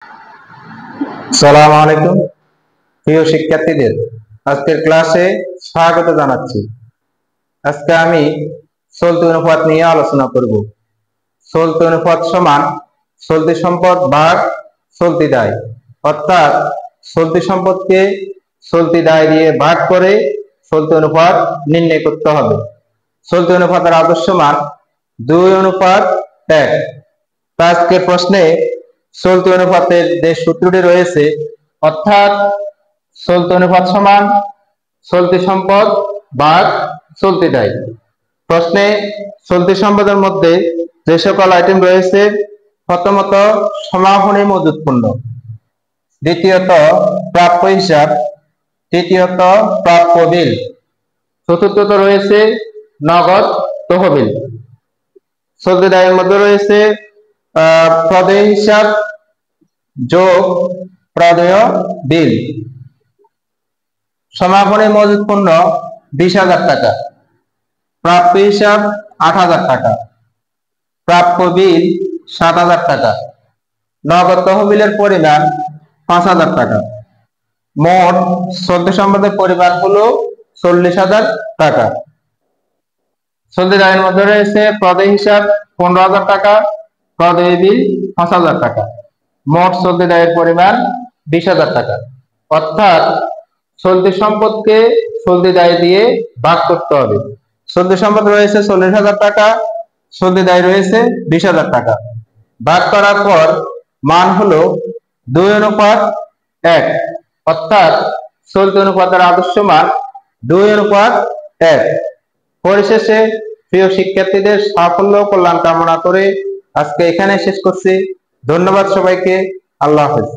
আসসালামু আলাইকুম প্রিয় শিক্ষার্থীদের, আজকের ক্লাসে স্বাগত জানাচ্ছি। আজকে আমি চলতি অনুপাত নিয়ে আলোচনা করব। চলতি অনুপাত সমান চলতি সম্পদ ভাগ চলতি দায়, অর্থাৎ চলতি সম্পদকে চলতি দায় দিয়ে ভাগ করে চলতি অনুপাত নির্ণয় করতে হবে। চলতি অনুপাতের আদর্শ মান 2:1। আজকের প্রশ্নে চলতি অনুপাতের যে সূত্রটি রয়েছে, অর্থাৎ চলতি অনুপাত সমান চলতি সম্পদ ভাগ চলতি দায়। প্রশ্নে চলতি সম্পদের মধ্যে যে সকল আইটেম রয়েছে, প্রথমত সমাপনী মজুত পণ্য, দ্বিতীয়ত প্রাপ্য হিসাব, তৃতীয়ত প্রাপ্য বিল, চতুর্থত রয়েছে নগদ তহবিল। চলতি দায়ের মধ্যে রয়েছে প্রদেয় হিসাব যোগ প্রদেয় বিল। সমাপনী মজুত পণ্য 20,000 টাকা, প্রাপ্য হিসাব 8,000 টাকা, প্রাপ্য বিল 7,000 টাকা, নগদ তহবিলের পরিমাণ 5,000 টাকা। মোট চলতি সম্পদের পরিমাণ হলো 40,000 টাকা। চলতি দায়ের মধ্যে রয়েছে প্রদেয় হিসাব 15,000 টাকা, প্রদেয় বিল 5,000 টাকা। মোট চলতি দায়ের পরিমাণ 20,000 টাকা। অর্থাৎ চলতি সম্পদকে চলতি দায় দিয়ে ভাগ করতে হবে। চলতি সম্পদ রয়েছে 40,000 টাকা, চলতি দায় রয়েছে 20,000 টাকা। ভাগ করার পর মান হলো 2:1, অর্থাৎ চলতি অনুপাতের আদর্শ মান 2:1। পরিশেষে প্রিয় শিক্ষার্থীদের সাফল্য কল্যাণ কামনা করে আজকে এখানে শেষ করছি। ধন্যবাদ সবাইকে। আল্লাহ হাফেজ।